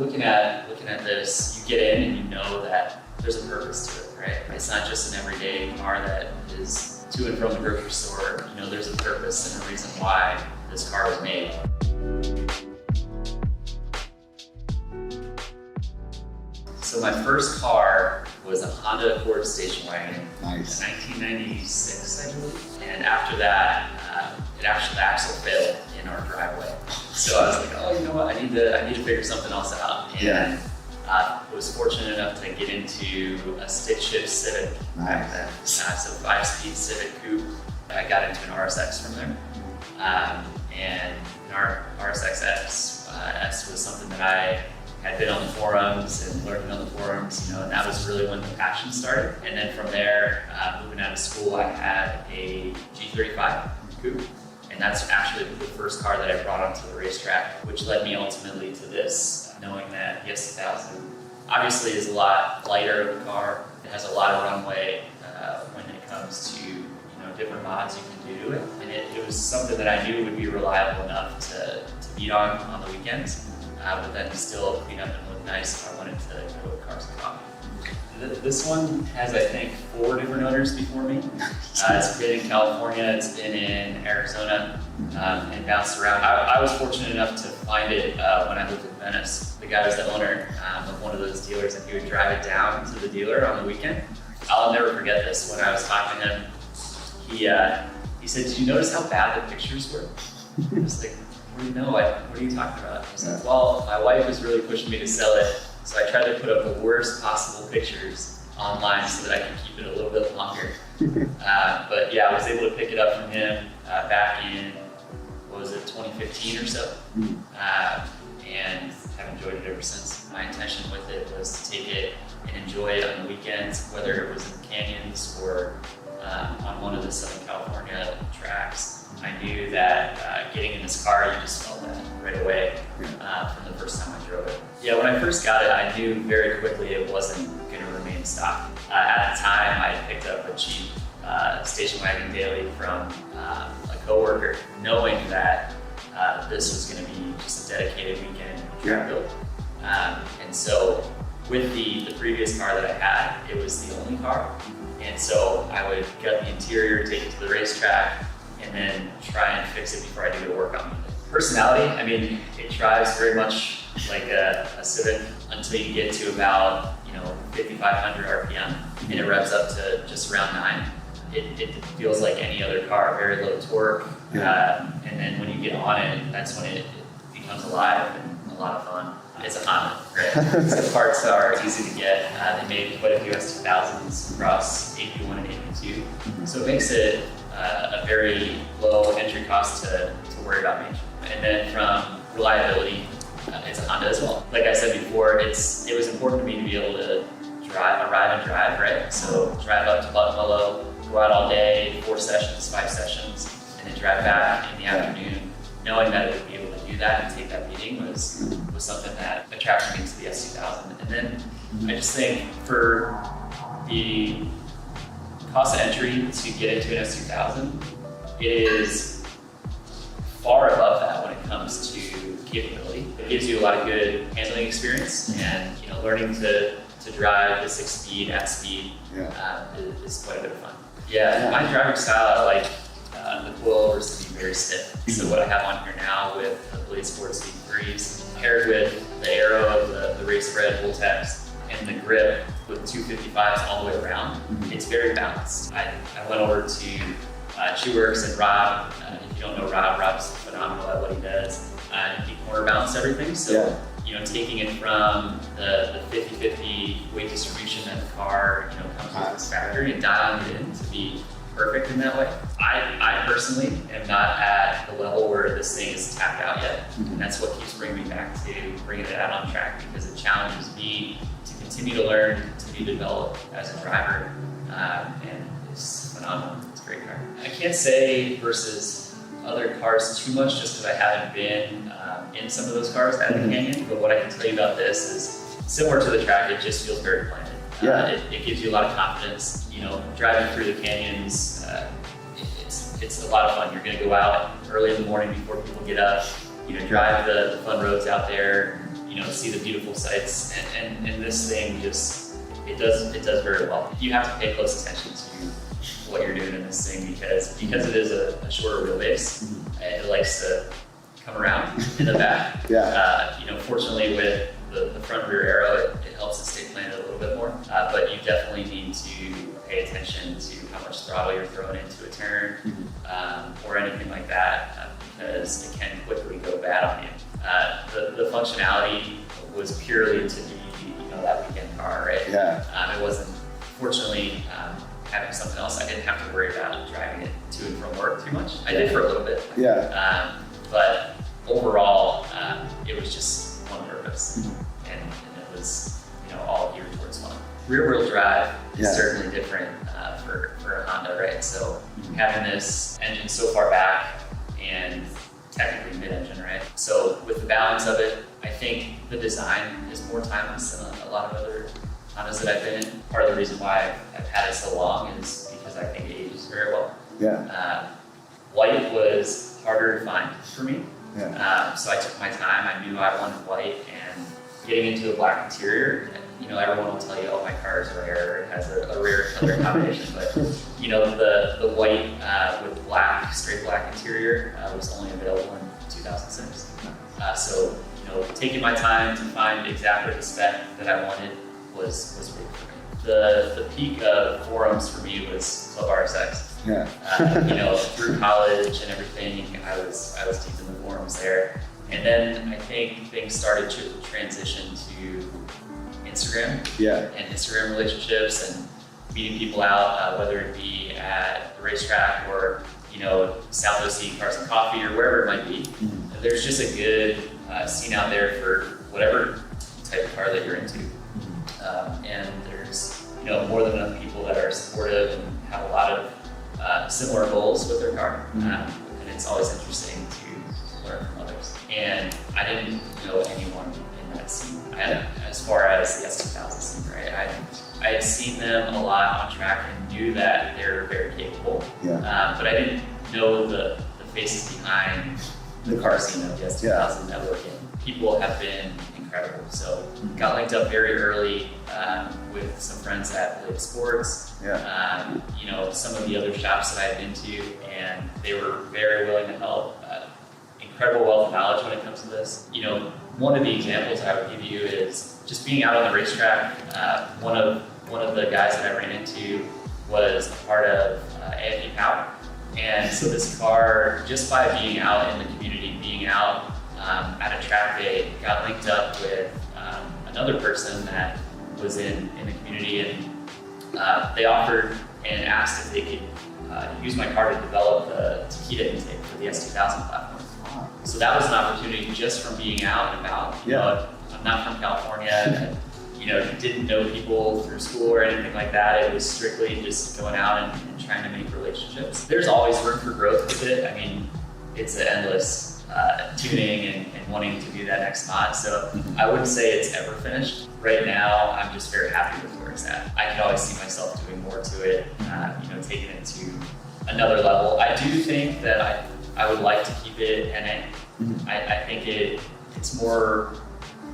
Looking at this, you get in and you know that there's a purpose to it, right? It's not just an everyday car that is to and from the grocery store. You know, there's a purpose and a reason why this car was made. So my first car was a Honda Accord station wagon. Nice. 1996, I believe. And after that, the axle failed in our driveway. So I was like, oh, you know what? I need to figure something else out. And was fortunate enough to get into a stick shift Civic back then. So 5-speed Civic coupe. I got into an RSX from there. And our RSX S was something that I had been on the forums and learning on the forums, you know, and that was really when the passion started. And then from there, moving out of school, I had a G35 coupe. And that's actually the first car that I brought onto the racetrack, which led me ultimately to this, knowing that the S2000 obviously is a lot lighter of a car. It has a lot of runway when it comes to, you know, different mods you can do to it. And it was something that I knew would be reliable enough to beat on the weekends. But then still clean up and look nice if I wanted to go with cars and coffee. This one has, I think, 4 different owners before me. It's been in California, it's been in Arizona, and bounced around. I was fortunate enough to find it when I lived in Venice. The guy was the owner of one of those dealers, and he would drive it down to the dealer on the weekend. I'll never forget this. When I was talking to him, he said, "Did you notice how bad the pictures were?" I was like, what are you talking about? He said, well, my wife was really pushing me to sell it, so I tried to put up the worst possible pictures online so that I could keep it a little bit longer. But yeah, I was able to pick it up from him back in, 2015 or so, and have enjoyed it ever since. My intention with it was to take it and enjoy it on the weekends, whether it was in the canyons or on one of the Southern California tracks. I knew that getting in this car, you just felt that right away from the first time I drove it. Yeah, when I first got it, I knew very quickly it wasn't going to remain stock. At the time, I picked up a cheap station wagon daily from a coworker, knowing that this was going to be just a dedicated weekend track build. And so with the previous car that I had, it was the only car. And so I would gut the interior, take it to the racetrack, and then try and fix it before I do the work on it. Personality, I mean, it drives very much like a Civic until you get to about 5,500 RPM, and it revs up to just around 9. It feels like any other car, very low torque, and then when you get on it, that's when it becomes alive and a lot of fun. It's a Honda, right? So the parts are easy to get. They made quite a few S2000s across AP1 and AP2, so it makes it a very low entry cost to worry about maintenance. And then from reliability, it's a Honda as well. Like I said before, it was important to me to be able to arrive and drive, right? So drive up to Buffalo, go out all day, 4 sessions, 5 sessions, and then drive back in the afternoon. Knowing that it would be able to do that and take that beating was something that attracted me to the S2000. And then I just think for the cost of entry to get into an S2000, it is far above that when it comes to capability. It gives you a lot of good handling experience, and learning to drive the 6-speed at speed is quite a bit of fun. Yeah, my driving style, I like the coilovers to be very stiff. So what I have on here now with the Blade Sports V3s, paired with the aero of the Race Red Voltex and the grip with 255s all the way around, it's very balanced. I went over to Shoeworks and Rob. If you don't know Rob, Rob's phenomenal at what he does. He corner balanced everything. So taking it from the 50-50 weight distribution that the car comes with its factory and dialing it in to be perfect in that way. I personally am not at the level where this thing is tapped out yet, and that's what keeps bringing me back to bringing it out on track, because it challenges me to continue to learn, to be developed as a driver, and it's phenomenal. It's a great car. I can't say versus other cars too much just because I haven't been in some of those cars at the Canyon, but what I can tell you about this is similar to the track, it just feels very planted. It gives you a lot of confidence. Driving through the canyons, it's a lot of fun. You're going to go out early in the morning before people get up. Drive the fun roads out there. see the beautiful sights, and this thing just, it does very well. You have to pay close attention to what you're doing in this thing because it is a shorter wheelbase. It likes to come around in the back. Fortunately with the front rear arrow, it helps it stay planted a little bit more, but you definitely need to pay attention to how much throttle you're throwing into a turn or anything like that, because it can quickly go bad on you. The functionality was purely to be, that weekend car, right? It wasn't, fortunately, having something else, I didn't have to worry about driving it to and from work too much. I did for a little bit. But overall, it was just one purpose, and it was, all geared towards fun. Rear-wheel drive is certainly different for a Honda, right? So having this engine so far back and technically mid-engine, right? So with the balance of it, I think the design is more timeless than a lot of other Hondas that I've been in. Part of the reason why I've had it so long is because I think it ages very well. White was harder to find for me. So I took my time. I knew I wanted white, and getting into a black interior, everyone will tell you, oh, my car is rare, it has a rare color combination, but the white with black, straight black interior was only available in 2006. So taking my time to find exactly the spec that I wanted was big for me. The peak of forums for me was Club RSX. Through college and everything, I was deep in the forums there. And then I think things started to transition to Instagram and Instagram relationships and meeting people out, whether it be at the racetrack or, South OC Cars and Coffee or wherever it might be. There's just a good scene out there for whatever type of car that you're into. And there's, more than enough people that are supportive and have a lot of similar goals with their car. And it's always interesting to learn from others. And I didn't know anyone in that scene. As far as the S2000 scene, right? I had seen them a lot on track and knew that they're very capable. But I didn't know the faces behind the car scene of the S2000 networking. People have been incredible. So got linked up very early with some friends at Blade Sports. Some of the other shops that I've been to, and they were very willing to help. Incredible wealth of knowledge when it comes to this. One of the examples I would give you is just being out on the racetrack. One of the guys that I ran into was a part of AFP Power. And so this car, just by being out in the community, being out at a track day, got linked up with another person that was in the community, and they offered and asked if they could use my car to develop the taquita intake for the S2000 platform. So that was an opportunity just from being out and about. I'm not from California. Didn't know people through school or anything like that. It was strictly just going out and trying to make relationships. There's always room for growth with it. I mean, it's an endless tuning and wanting to do that next mod. So I wouldn't say it's ever finished. Right now, I'm just very happy with where it's at. I can always see myself doing more to it, taking it to another level. I do think that I would like to keep it NA. I think it's more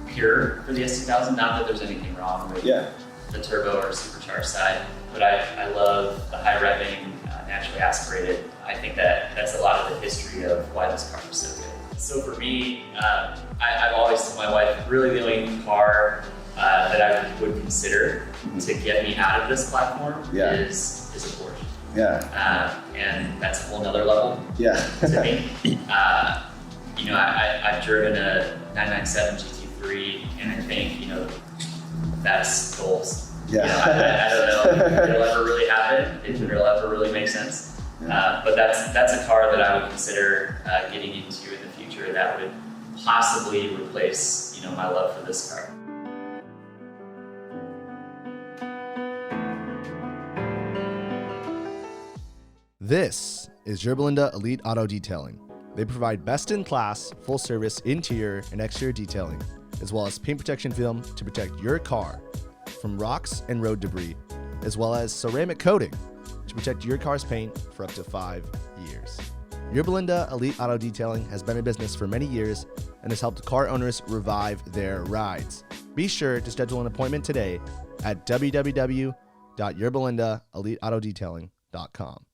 pure for the S2000, not that there's anything wrong with the turbo or supercharged side, but I love the high revving, naturally aspirated. I think that's a lot of the history of why this car is so good. So for me, I've always told my wife, really the only car that I would consider to get me out of this platform is a Porsche. And that's a whole nother level to me. I've driven a 997 GT3, and I think, that's goals. I don't know if it'll ever really happen, if it'll ever really make sense. But that's a car that I would consider getting into in the future that would possibly replace, my love for this car. This is Yorba Linda Elite Auto Detailing. They provide best-in-class, full-service interior and exterior detailing, as well as paint protection film to protect your car from rocks and road debris, as well as ceramic coating to protect your car's paint for up to 5 years. Yorba Linda Elite Auto Detailing has been in business for many years and has helped car owners revive their rides. Be sure to schedule an appointment today at www.yorbalindaeliteautodetailing.com.